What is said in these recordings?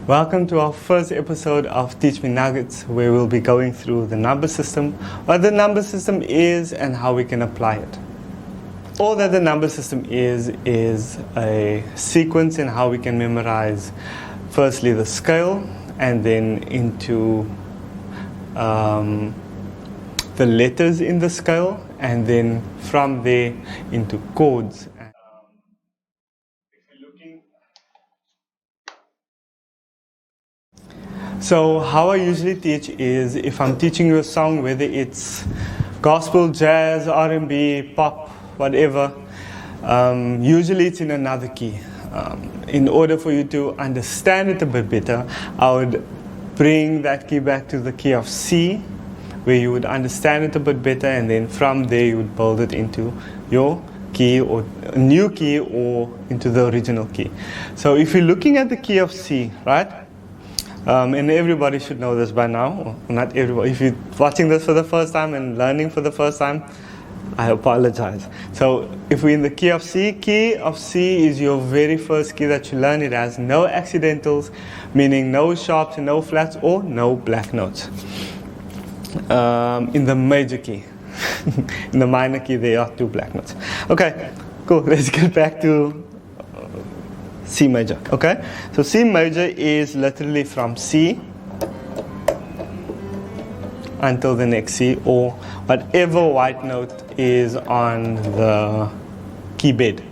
Welcome to our first episode of Teach Me Nuggets, where we'll be going through the number system, what the number system is and how we can apply it. All that the number system is a sequence in how we can memorize firstly the scale and then into the letters in the scale, and then from there into chords. So how I usually teach is, if I'm teaching you a song, whether it's gospel, jazz, R&B, pop, whatever, usually it's in another key. In order for you to understand it a bit better, I would bring that key back to the key of C, where you would understand it a bit better, and then from there you would build it into your key or a new key or into the original key. So if you're looking at the key of C, right? And everybody should know this by now, or not everybody. If you're watching this for the first time and learning for the first time, I apologize. So if we're in the key of C is your very first key that you learn. It has no accidentals, meaning no sharps and no flats or no black notes. In the major key. In the minor key, there are 2 black notes. Okay, cool. Let's get back to C major. Okay, so C major is literally from C until the next C, or whatever white note is on the key bed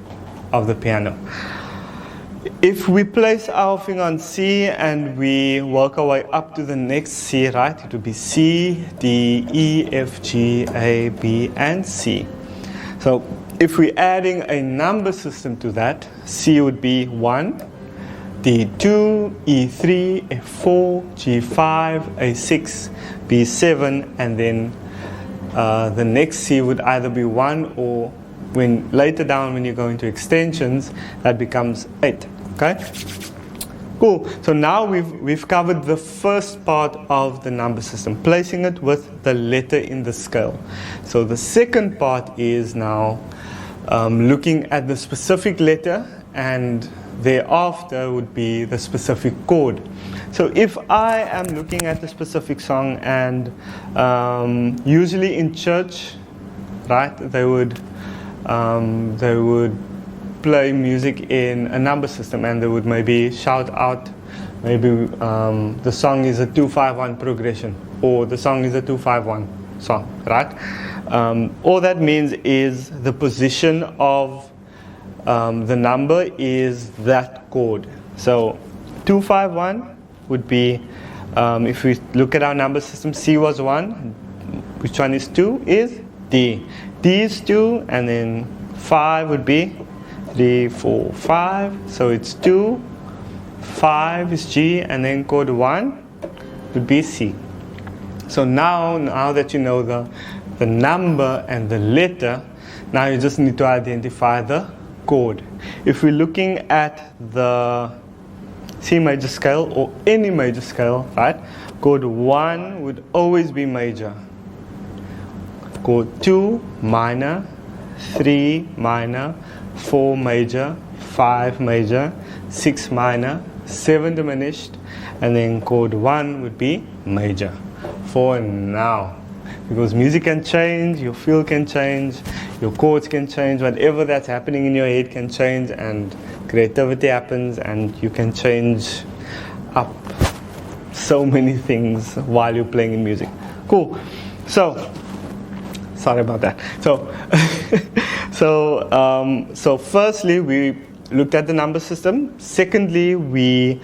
of the piano. If we place our finger on C and we work our way up to the next C, right, it would be C, D, E, F, G, A, B, and C. So if we're adding a number system to that, C would be 1, D2, E3, F4, G5, A6, B7, and then the next C would either be 1 or later down when you go into extensions, that becomes 8. Okay? Cool. So now we've covered the first part of the number system, placing it with the letter in the scale. So the second part is now looking at the specific letter, and thereafter would be the specific chord. So if I am looking at a specific song, and usually in church, right, they would play music in a number system, and they would maybe shout out, maybe the song is a 2-5-1 progression, or the song is a 2-5-1 song, right? All that means is the position of the number is that chord. So 2-5-1 would be, if we look at our number system, C was 1, which one is 2 is D. D is 2, and then 5 would be 3, 4, 5. So it's 2, 5 is G, and then chord 1 would be C. So now that you know the number and the letter, now you just need to identify the chord. If we're looking at the C major scale or any major scale, right, chord 1 would always be major. Chord 2 minor, 3 minor, 4 major, 5 major, 6 minor, 7 diminished, and then chord 1 would be major for now. Because music can change, your feel can change, your chords can change, whatever that's happening in your head can change, and creativity happens, and you can change up so many things while you're playing in music. Cool. So, sorry about that. So firstly, we looked at the number system. Secondly, we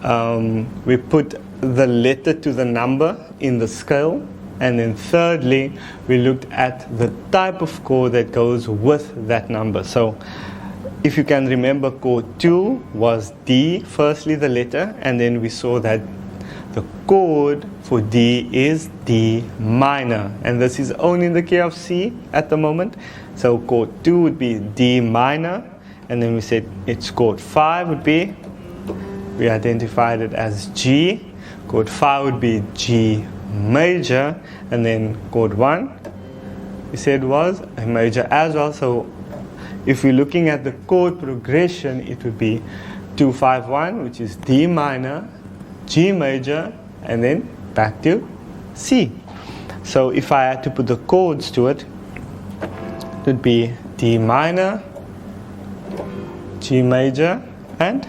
put the letter to the number in the scale. And then thirdly, we looked at the type of chord that goes with that number. So if you can remember, chord 2 was D, firstly the letter, and then we saw that the chord for D is D minor. And this is only in the key of C at the moment. So chord 2 would be D minor, and then we said its chord 5 would be, we identified it as G. Chord 5 would be G major, and then chord 1 we said was a major as well. So if we're looking at the chord progression, it would be 2-5-1, which is D minor, G major, and then back to C. So if I had to put the chords to it, it would be D minor, G major, and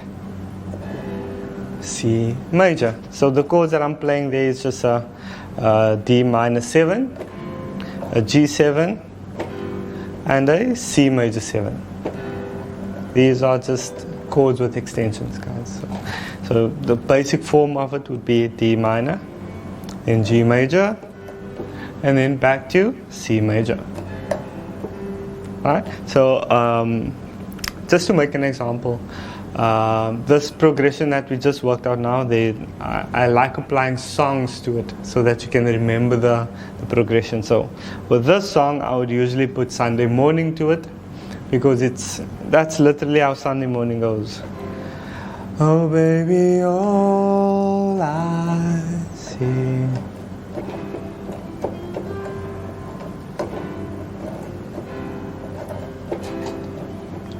C major. So the chords that I'm playing there is just a D minor 7, a G7, and a C major 7. These are just chords with extensions, guys. So the basic form of it would be D minor, then G major, and then back to C major. Alright, so just to make an example, this progression that we just worked out now, I like applying songs to it so that you can remember the progression. So with this song, I would usually put Sunday morning to it, because that's literally how Sunday morning goes. Oh baby, all I see.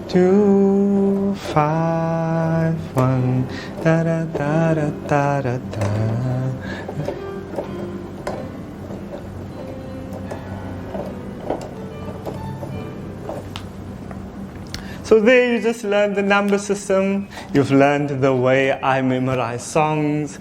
Two, 5, 1, da da da da da da da. So there you just learned the number system, you've learned the way I memorize songs,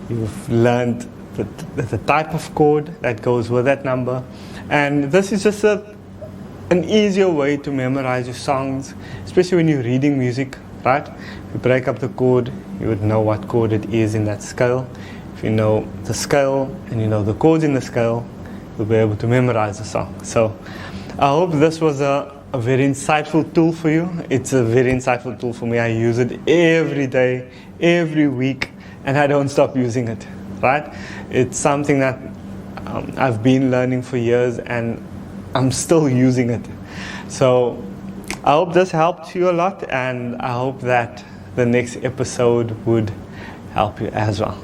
you've learned the type of chord that goes with that number, and this is just an easier way to memorize your songs, especially when you're reading music, right? If you break up the chord, you would know what chord it is in that scale. If you know the scale and you know the chords in the scale, you'll be able to memorize the song. So I hope this was a very insightful tool for you. It's a very insightful tool for me. I use it every day, every week, and I don't stop using it, right? It's something that I've been learning for years, and I'm still using it. So I hope this helped you a lot, and I hope that the next episode would help you as well.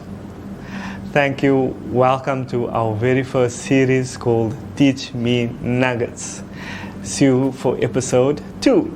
Thank you. Welcome to our very first series called Teach Me Nuggets. See you for episode 2.